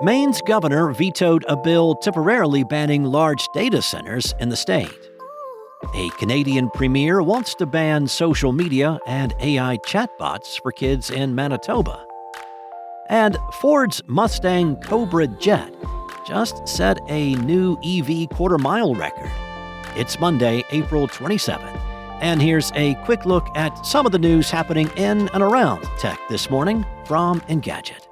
Maine's governor vetoed a bill temporarily banning large data centers in the state. A Canadian premier wants to ban social media and AI chatbots for kids in Manitoba. And Ford's Mustang Cobra jet just set a new EV quarter-mile record. It's Monday, April 27th, and here's a quick look at some of the news happening in and around tech this morning from Engadget.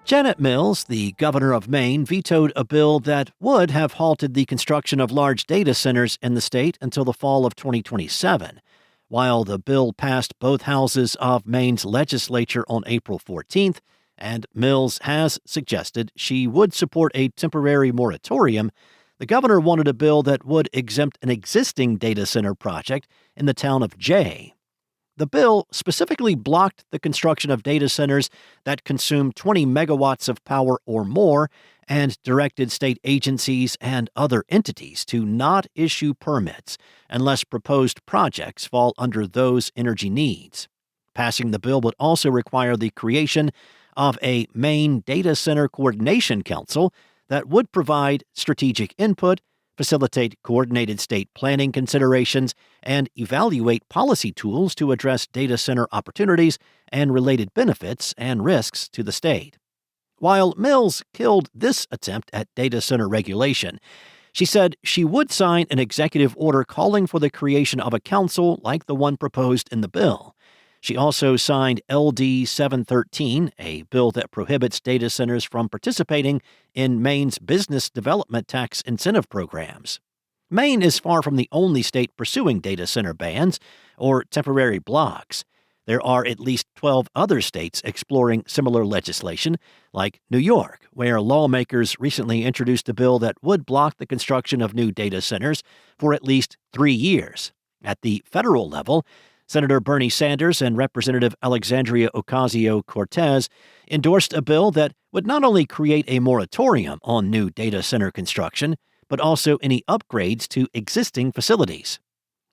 Janet Mills, the governor of Maine, vetoed a bill that would have halted the construction of large data centers in the state until the fall of 2027. While the bill passed both houses of Maine's legislature on April 14th, and Mills has suggested she would support a temporary moratorium, the governor wanted a bill that would exempt an existing data center project in the town of Jay. The bill specifically blocked the construction of data centers that consume 20 megawatts of power or more and directed state agencies and other entities to not issue permits unless proposed projects fall under those energy needs. Passing the bill would also require the creation of a Maine Data Center Coordination Council that would provide strategic input, facilitate coordinated state planning considerations, and evaluate policy tools to address data center opportunities and related benefits and risks to the state. While Mills killed this attempt at data center regulation, she said she would sign an executive order calling for the creation of a council like the one proposed in the bill. She also signed LD 713, a bill that prohibits data centers from participating in Maine's business development tax incentive programs. Maine is far from the only state pursuing data center bans or temporary blocks. There are at least 12 other states exploring similar legislation, like New York, where lawmakers recently introduced a bill that would block the construction of new data centers for at least 3 years. At the federal level, Senator Bernie Sanders and Representative Alexandria Ocasio-Cortez endorsed a bill that would not only create a moratorium on new data center construction, but also any upgrades to existing facilities.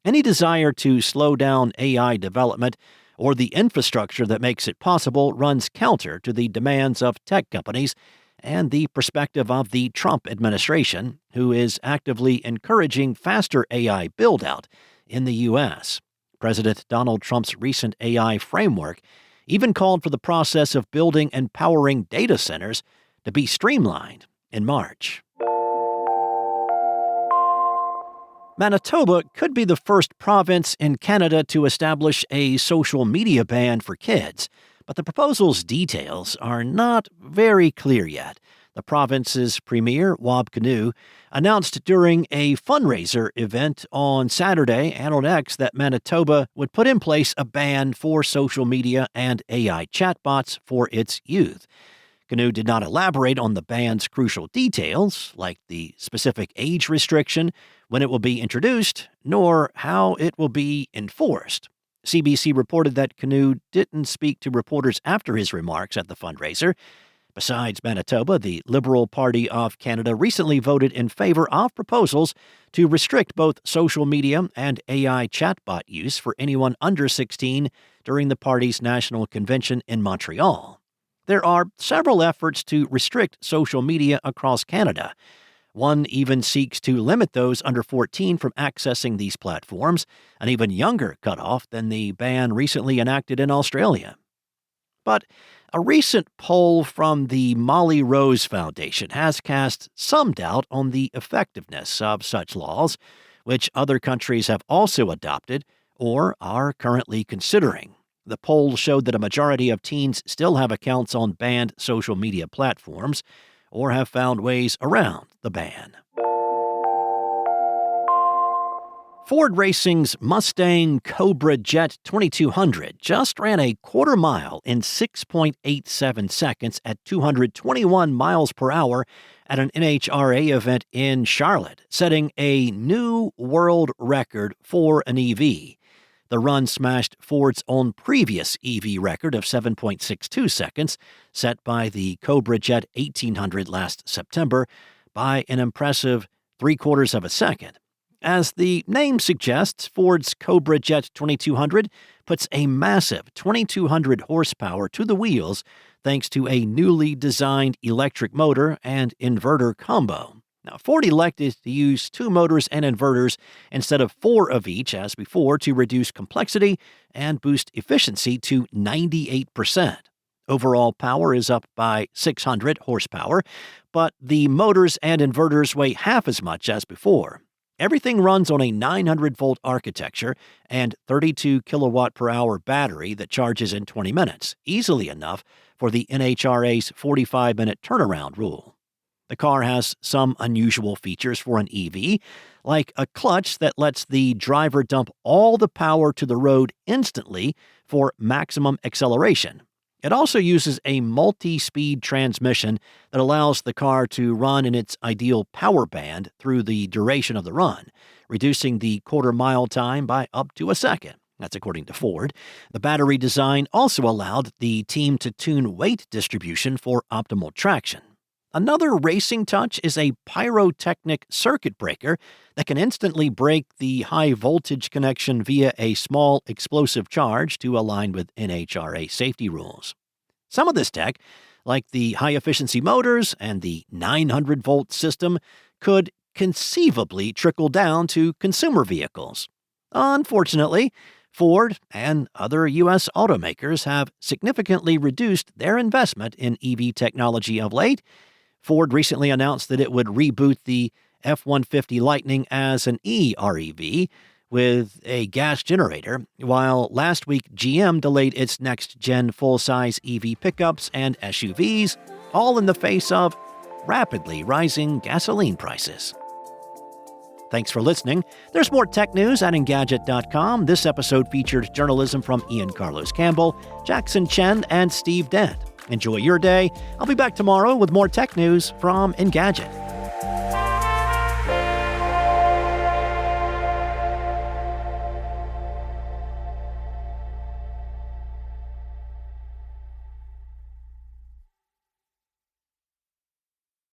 Any desire to slow down AI development or the infrastructure that makes it possible runs counter to the demands of tech companies and the perspective of the Trump administration, who is actively encouraging faster AI build-out in the U.S. President Donald Trump's recent AI framework even called for the process of building and powering data centers to be streamlined in March. Manitoba could be the first province in Canada to establish a social media ban for kids, but the proposal's details are not very clear yet. The province's premier, Wab Kinew, announced during a fundraiser event on Saturday and on X that Manitoba would put in place a ban for social media and AI chatbots for its youth. Kinew did not elaborate on the ban's crucial details, like the specific age restriction, when it will be introduced, nor how it will be enforced. CBC reported that Kinew didn't speak to reporters after his remarks at the fundraiser. Besides Manitoba, the Liberal Party of Canada recently voted in favor of proposals to restrict both social media and AI chatbot use for anyone under 16 during the party's national convention in Montreal. There are several efforts to restrict social media across Canada. One even seeks to limit those under 14 from accessing these platforms, an even younger cutoff than the ban recently enacted in Australia. But a recent poll from the Molly Rose Foundation has cast some doubt on the effectiveness of such laws, which other countries have also adopted or are currently considering. The poll showed that a majority of teens still have accounts on banned social media platforms or have found ways around the ban. Ford Racing's Mustang Cobra Jet 2200 just ran a quarter mile in 6.87 seconds at 221 miles per hour at an NHRA event in Charlotte, setting a new world record for an EV. The run smashed Ford's own previous EV record of 7.62 seconds, set by the Cobra Jet 1800 last September, by an impressive 3/4 of a second. As the name suggests, Ford's Cobra Jet 2200 puts a massive 2,200 horsepower to the wheels thanks to a newly designed electric motor and inverter combo. Now, Ford elected to use 2 motors and inverters instead of 4 of each as before to reduce complexity and boost efficiency to 98%. Overall power is up by 600 horsepower, but the motors and inverters weigh half as much as before. Everything runs on a 900-volt architecture and 32 kilowatt per hour battery that charges in 20 minutes, easily enough for the NHRA's 45-minute turnaround rule. The car has some unusual features for an EV, like a clutch that lets the driver dump all the power to the road instantly for maximum acceleration. It also uses a multi-speed transmission that allows the car to run in its ideal power band through the duration of the run, reducing the quarter-mile time by up to a second. That's according to Ford. The battery design also allowed the team to tune weight distribution for optimal traction. Another racing touch is a pyrotechnic circuit breaker that can instantly break the high-voltage connection via a small explosive charge to align with NHRA safety rules. Some of this tech, like the high-efficiency motors and the 900-volt system, could conceivably trickle down to consumer vehicles. Unfortunately, Ford and other U.S. automakers have significantly reduced their investment in EV technology of late. Ford recently announced that it would reboot the F-150 Lightning as an e-REV with a gas generator, while last week GM delayed its next-gen full-size EV pickups and SUVs, all in the face of rapidly rising gasoline prices. Thanks for listening. There's more tech news at Engadget.com. This episode featured journalism from Ian Carlos Campbell, Jackson Chen, and Steve Dent. Enjoy your day. I'll be back tomorrow with more tech news from Engadget.